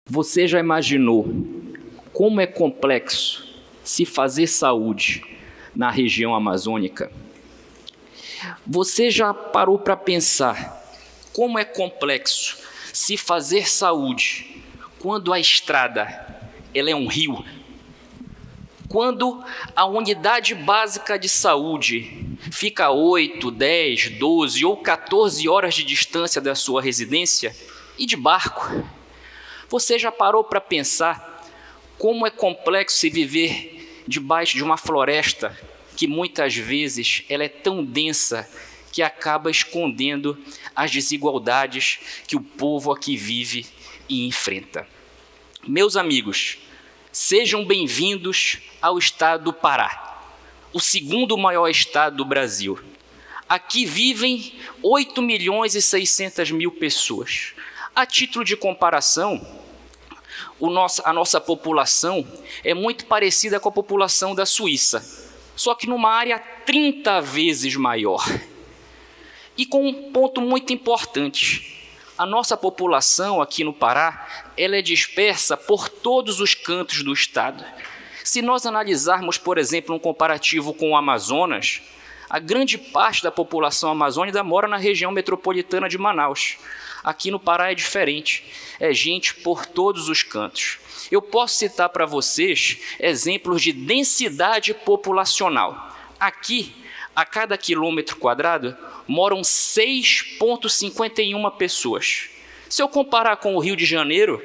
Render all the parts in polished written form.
Você já imaginou como é complexo se fazer saúde na região amazônica? Você já parou para pensar como é complexo se fazer saúde quando a estrada ela é um rio? Quando a unidade básica de saúde fica a 8, 10, 12 ou 14 horas de distância da sua residência e de barco? Você já parou para pensar como é complexo se viver debaixo de uma floresta que muitas vezes ela é tão densa que acaba escondendo as desigualdades que o povo aqui vive e enfrenta? Meus amigos, sejam bem-vindos ao estado do Pará, o segundo maior estado do Brasil. Aqui vivem 8.600.000 pessoas. A título de comparação, a nossa população é muito parecida com a população da Suíça, só que numa área 30 vezes maior. E com um ponto muito importante: a nossa população aqui no Pará, ela é dispersa por todos os cantos do estado. Se nós analisarmos, por exemplo, um comparativo com o Amazonas, a grande parte da população amazônica mora na região metropolitana de Manaus. Aqui no Pará é diferente, é gente por todos os cantos. Eu posso citar para vocês exemplos de densidade populacional. Aqui, a cada quilômetro quadrado, moram 6,51 pessoas. Se eu comparar com o Rio de Janeiro,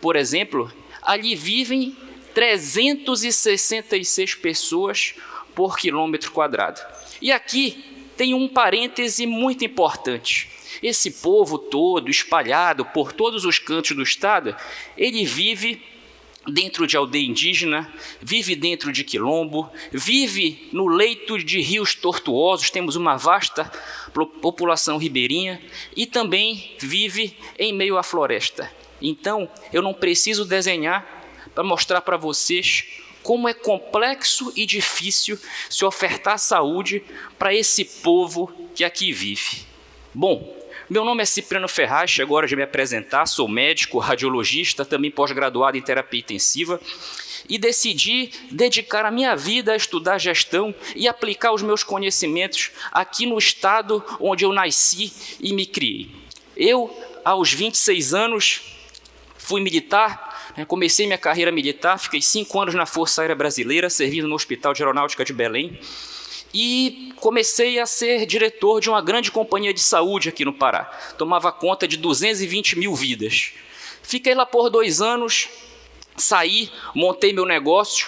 por exemplo, ali vivem 366 pessoas por quilômetro quadrado. E aqui tem um parêntese muito importante. Esse povo todo, espalhado por todos os cantos do estado, ele vive dentro de aldeia indígena, vive dentro de quilombo, vive no leito de rios tortuosos, temos uma vasta população ribeirinha, e também vive em meio à floresta. Então, eu não preciso desenhar para mostrar para vocês como é complexo e difícil se ofertar saúde para esse povo que aqui vive. Bom, meu nome é Cipriano Ferraz, agora de me apresentar, sou médico, radiologista, também pós-graduado em terapia intensiva, e decidi dedicar a minha vida a estudar gestão e aplicar os meus conhecimentos aqui no estado onde eu nasci e me criei. Eu, aos 26 anos, fui militar. Comecei minha carreira militar, fiquei 5 anos na Força Aérea Brasileira, servindo no Hospital de Aeronáutica de Belém, e comecei a ser diretor de uma grande companhia de saúde aqui no Pará. Tomava conta de 220.000 vidas. Fiquei lá por 2 anos, saí, montei meu negócio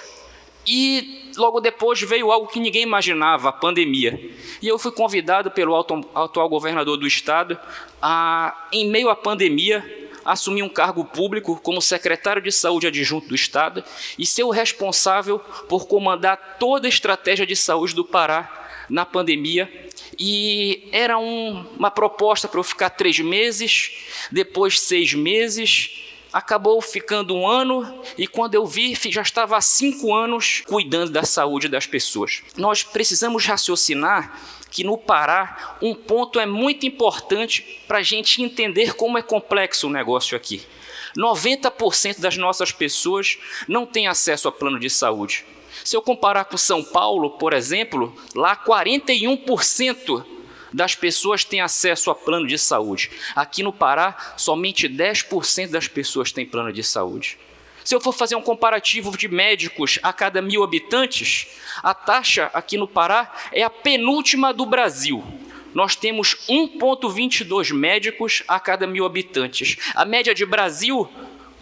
e logo depois veio algo que ninguém imaginava, a pandemia. E eu fui convidado pelo atual governador do estado a, em meio à pandemia, assumir um cargo público como secretário de saúde adjunto do estado e ser o responsável por comandar toda a estratégia de saúde do Pará na pandemia. E era uma proposta para eu ficar 3 meses, depois 6 meses, acabou ficando 1 ano, e quando eu vi, já estava há 5 anos cuidando da saúde das pessoas. Nós precisamos raciocinar que no Pará um ponto é muito importante para a gente entender como é complexo o negócio aqui. 90% das nossas pessoas não têm acesso a plano de saúde. Se eu comparar com São Paulo, por exemplo, lá 41% das pessoas têm acesso a plano de saúde. Aqui no Pará, somente 10% das pessoas têm plano de saúde. Se eu for fazer um comparativo de médicos a cada 1.000 habitantes, a taxa aqui no Pará é a penúltima do Brasil. Nós temos 1,22 médicos a cada 1.000 habitantes. A média de Brasil,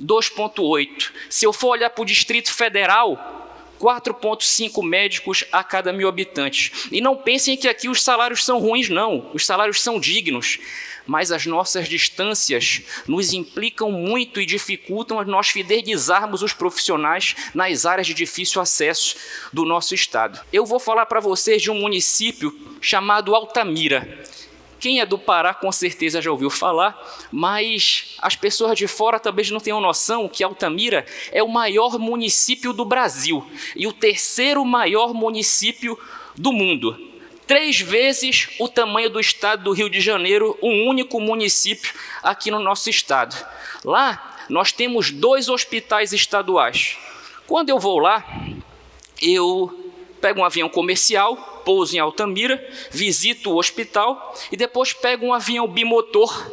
2,8. Se eu for olhar para o Distrito Federal, 4,5 médicos a cada 1.000 habitantes. E não pensem que aqui os salários são ruins, não. Os salários são dignos. Mas as nossas distâncias nos implicam muito e dificultam nós fidelizarmos os profissionais nas áreas de difícil acesso do nosso estado. Eu vou falar para vocês de um município chamado Altamira. Quem é do Pará com certeza já ouviu falar, mas as pessoas de fora talvez não tenham noção que Altamira é o maior município do Brasil e o 3º maior município do mundo. 3 vezes o tamanho do estado do Rio de Janeiro, um único município aqui no nosso estado. Lá, nós temos 2 hospitais estaduais. Quando eu vou lá, eu pego um avião comercial, pouso em Altamira, visito o hospital e depois pego um avião bimotor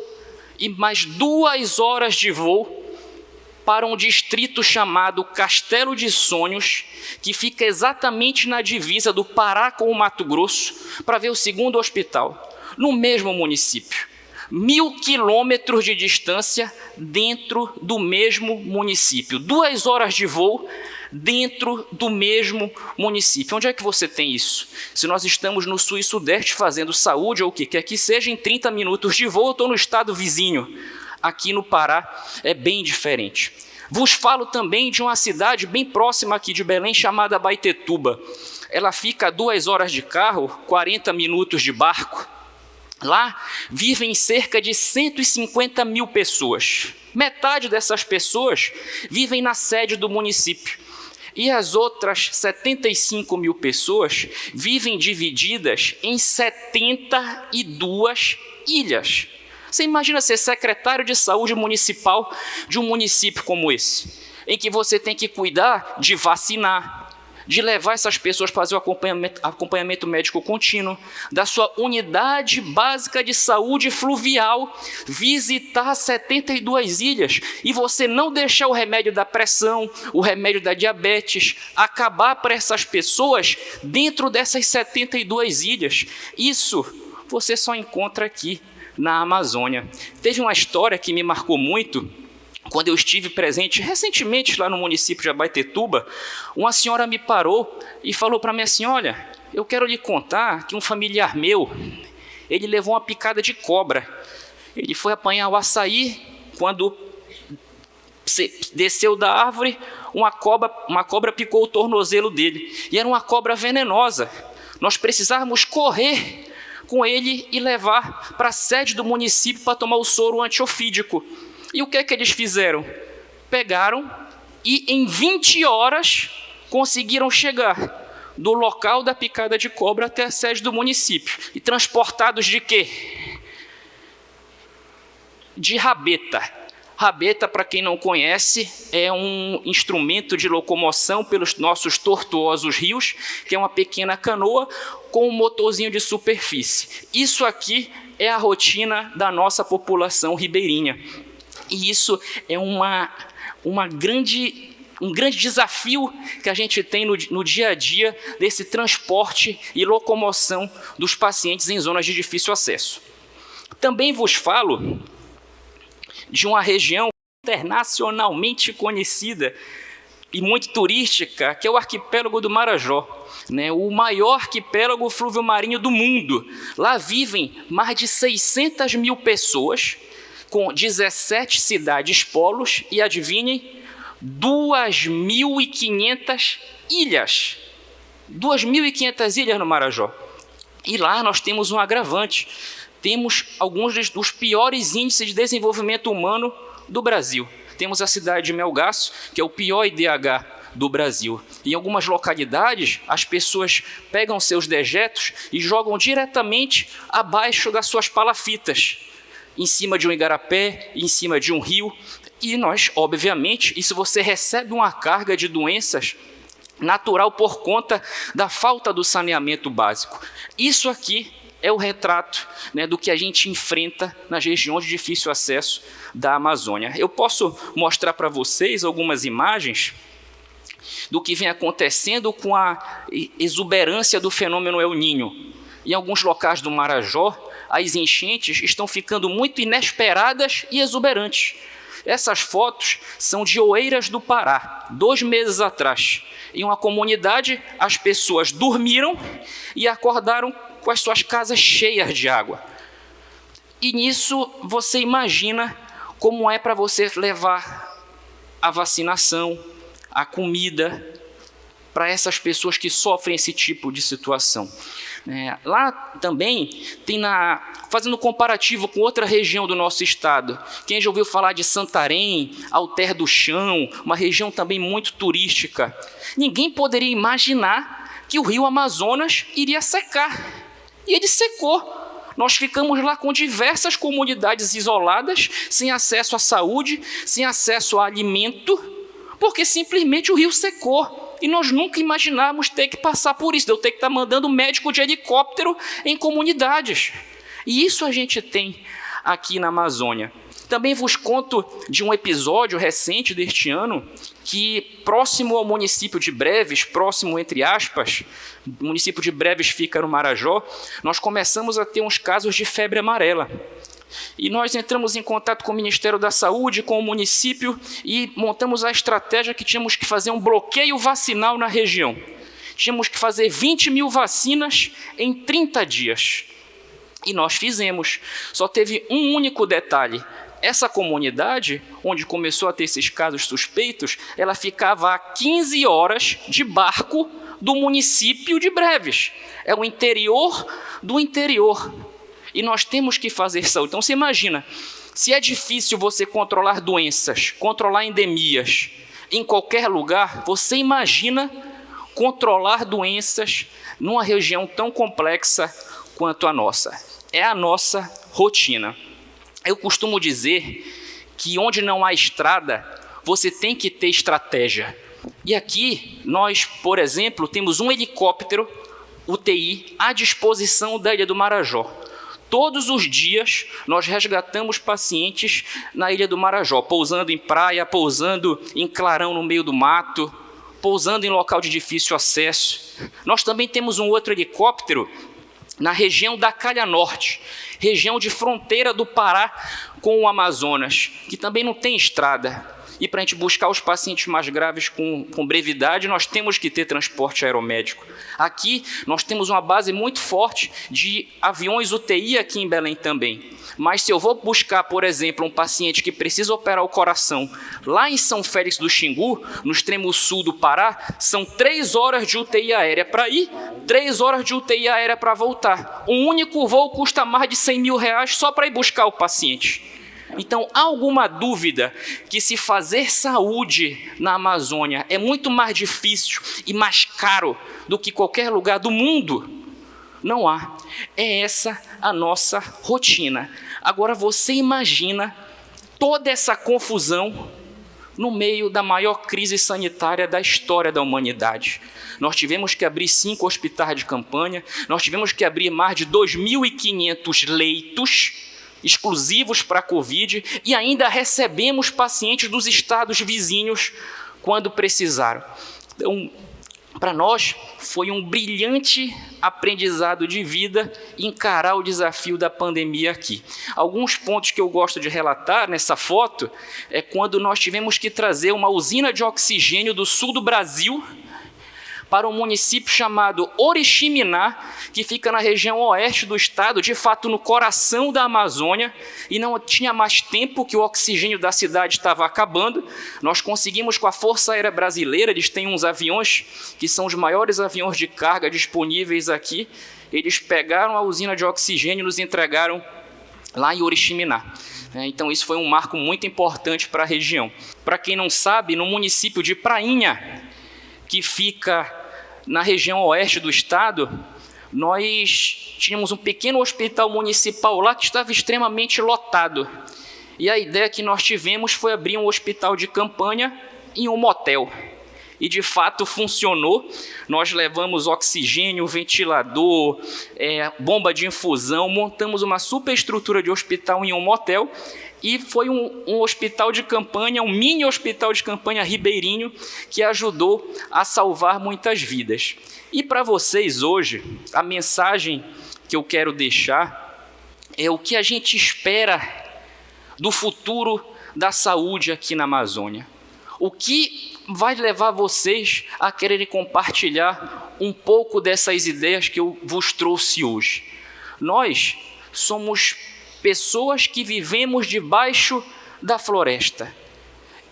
e mais 2 horas de voo para um distrito chamado Castelo de Sonhos, que fica exatamente na divisa do Pará com o Mato Grosso, para ver o 2º hospital, no mesmo município. 1.000 quilômetros de distância dentro do mesmo município. 2 horas de voo dentro do mesmo município. Onde é que você tem isso? Se nós estamos no sul e sudeste fazendo saúde ou o que quer que seja, em 30 minutos de voo eu estou no estado vizinho. Aqui no Pará é bem diferente. Vos falo também de uma cidade bem próxima aqui de Belém, chamada Abaetetuba. Ela fica a 2 horas de carro, 40 minutos de barco. Lá vivem cerca de 150 mil pessoas. Metade dessas pessoas vivem na sede do município. E as outras 75 mil pessoas vivem divididas em 72 ilhas. Você imagina ser secretário de saúde municipal de um município como esse, em que você tem que cuidar de vacinar, de levar essas pessoas para fazer o acompanhamento médico contínuo, da sua unidade básica de saúde fluvial, visitar 72 ilhas e você não deixar o remédio da pressão, o remédio da diabetes, acabar para essas pessoas dentro dessas 72 ilhas. Isso você só encontra aqui na Amazônia. Teve uma história que me marcou muito. Quando eu estive presente recentemente lá no município de Abaetetuba, uma senhora me parou e falou para mim assim: olha, eu quero lhe contar que um familiar meu, ele levou uma picada de cobra. Ele foi apanhar o açaí, quando desceu da árvore, uma cobra picou o tornozelo dele. E era uma cobra venenosa. Nós precisávamos correr com ele e levar para a sede do município para tomar o soro antiofídico. E o que é que eles fizeram? Pegaram e em 20 horas conseguiram chegar do local da picada de cobra até a sede do município. E transportados de quê? De rabeta. Rabeta, para quem não conhece, é um instrumento de locomoção pelos nossos tortuosos rios, que é uma pequena canoa com um motorzinho de superfície. Isso aqui é a rotina da nossa população ribeirinha. E isso é um grande desafio que a gente tem no dia a dia desse transporte e locomoção dos pacientes em zonas de difícil acesso. Também vos falo de uma região internacionalmente conhecida e muito turística, que é o arquipélago do Marajó, né? O maior arquipélago fluvio-marinho do mundo. Lá vivem mais de 600 mil pessoas, com 17 cidades polos e, adivinhem, 2.500 ilhas. 2.500 ilhas no Marajó. E lá nós temos um agravante. Temos alguns dos piores índices de desenvolvimento humano do Brasil. Temos a cidade de Melgaço, que é o pior IDH do Brasil. Em algumas localidades, as pessoas pegam seus dejetos e jogam diretamente abaixo das suas palafitas, em cima de um igarapé, em cima de um rio. E nós, obviamente, isso você recebe uma carga de doenças natural por conta da falta do saneamento básico. Isso aqui é o retrato, né, do que a gente enfrenta nas regiões de difícil acesso da Amazônia. Eu posso mostrar para vocês algumas imagens do que vem acontecendo com a exuberância do fenômeno El Niño. Em alguns locais do Marajó, as enchentes estão ficando muito inesperadas e exuberantes. Essas fotos são de Oeiras do Pará, 2 meses atrás. Em uma comunidade, as pessoas dormiram e acordaram com as suas casas cheias de água. E nisso você imagina como é para você levar a vacinação, a comida para essas pessoas que sofrem esse tipo de situação. Lá também tem, fazendo comparativo com outra região do nosso estado, quem já ouviu falar de Santarém, Alter do Chão, uma região também muito turística, ninguém poderia imaginar que o rio Amazonas iria secar. E ele secou. Nós ficamos lá com diversas comunidades isoladas, sem acesso à saúde, sem acesso a alimento, porque simplesmente o rio secou. E nós nunca imaginávamos ter que passar por isso, de eu ter que estar mandando médico de helicóptero em comunidades. E isso a gente tem aqui na Amazônia. Também vos conto de um episódio recente deste ano, que próximo ao município de Breves, próximo entre aspas, o município de Breves fica no Marajó, nós começamos a ter uns casos de febre amarela. E nós entramos em contato com o Ministério da Saúde, com o município, e montamos a estratégia que tínhamos que fazer um bloqueio vacinal na região. Tínhamos que fazer 20 mil vacinas em 30 dias. E nós fizemos. Só teve um único detalhe. Essa comunidade, onde começou a ter esses casos suspeitos, ela ficava a 15 horas de barco do município de Breves. É o interior do interior. E nós temos que fazer saúde. Então, você imagina, se é difícil você controlar doenças, controlar endemias em qualquer lugar, você imagina controlar doenças numa região tão complexa quanto a nossa. É a nossa rotina. Eu costumo dizer que onde não há estrada, você tem que ter estratégia. E aqui, nós, por exemplo, temos um helicóptero UTI à disposição da Ilha do Marajó. Todos os dias, nós resgatamos pacientes na Ilha do Marajó, pousando em praia, pousando em clarão no meio do mato, pousando em local de difícil acesso. Nós também temos um outro helicóptero na região da Calha Norte, região de fronteira do Pará com o Amazonas, que também não tem estrada. E para a gente buscar os pacientes mais graves com brevidade, nós temos que ter transporte aeromédico. Aqui, nós temos uma base muito forte de aviões UTI aqui em Belém também. Mas se eu vou buscar, por exemplo, um paciente que precisa operar o coração lá em São Félix do Xingu, no extremo sul do Pará, são 3 horas de UTI aérea para ir, 3 horas de UTI aérea para voltar. Um único voo custa mais de R$100 mil só para ir buscar o paciente. Então, há alguma dúvida que se fazer saúde na Amazônia é muito mais difícil e mais caro do que qualquer lugar do mundo? Não há. É essa a nossa rotina. Agora, você imagina toda essa confusão no meio da maior crise sanitária da história da humanidade. Nós tivemos que abrir 5 hospitais de campanha, nós tivemos que abrir mais de 2.500 leitos exclusivos para a Covid, e ainda recebemos pacientes dos estados vizinhos quando precisaram. Então, para nós, foi um brilhante aprendizado de vida encarar o desafio da pandemia aqui. Alguns pontos que eu gosto de relatar nessa foto é quando nós tivemos que trazer uma usina de oxigênio do sul do Brasil para um município chamado Oriximiná, que fica na região oeste do estado, de fato no coração da Amazônia, e não tinha mais tempo, que o oxigênio da cidade estava acabando. Nós conseguimos com a Força Aérea Brasileira, eles têm uns aviões que são os maiores aviões de carga disponíveis aqui, eles pegaram a usina de oxigênio e nos entregaram lá em Oriximiná. Então isso foi um marco muito importante para a região. Para quem não sabe, no município de Prainha, que fica na região oeste do estado, nós tínhamos um pequeno hospital municipal lá que estava extremamente lotado. E a ideia que nós tivemos foi abrir um hospital de campanha em um motel. E de fato funcionou. Nós levamos oxigênio, ventilador, bomba de infusão, montamos uma superestrutura de hospital em um motel. E foi um hospital de campanha, um mini hospital de campanha ribeirinho, que ajudou a salvar muitas vidas. E para vocês hoje, a mensagem que eu quero deixar é o que a gente espera do futuro da saúde aqui na Amazônia. O que vai levar vocês a quererem compartilhar um pouco dessas ideias que eu vos trouxe hoje. Nós somos pessoas que vivemos debaixo da floresta.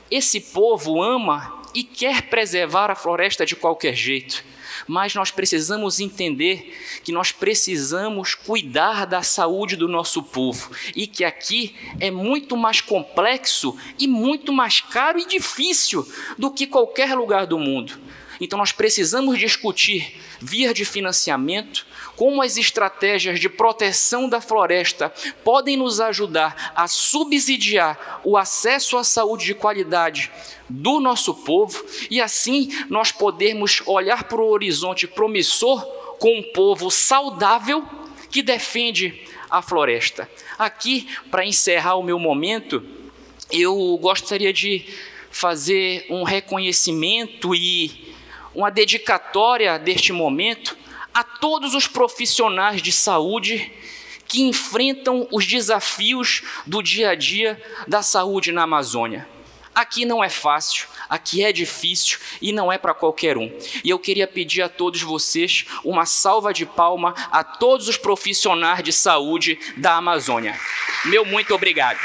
Esse povo ama e quer preservar a floresta de qualquer jeito, mas nós precisamos entender que nós precisamos cuidar da saúde do nosso povo e que aqui é muito mais complexo e muito mais caro e difícil do que qualquer lugar do mundo. Então nós precisamos discutir vias de financiamento, como as estratégias de proteção da floresta podem nos ajudar a subsidiar o acesso à saúde de qualidade do nosso povo e assim nós podermos olhar para o horizonte promissor com um povo saudável que defende a floresta. Aqui, para encerrar o meu momento, eu gostaria de fazer um reconhecimento e uma dedicatória deste momento a todos os profissionais de saúde que enfrentam os desafios do dia a dia da saúde na Amazônia. Aqui não é fácil, aqui é difícil e não é para qualquer um. E eu queria pedir a todos vocês uma salva de palmas a todos os profissionais de saúde da Amazônia. Meu muito obrigado.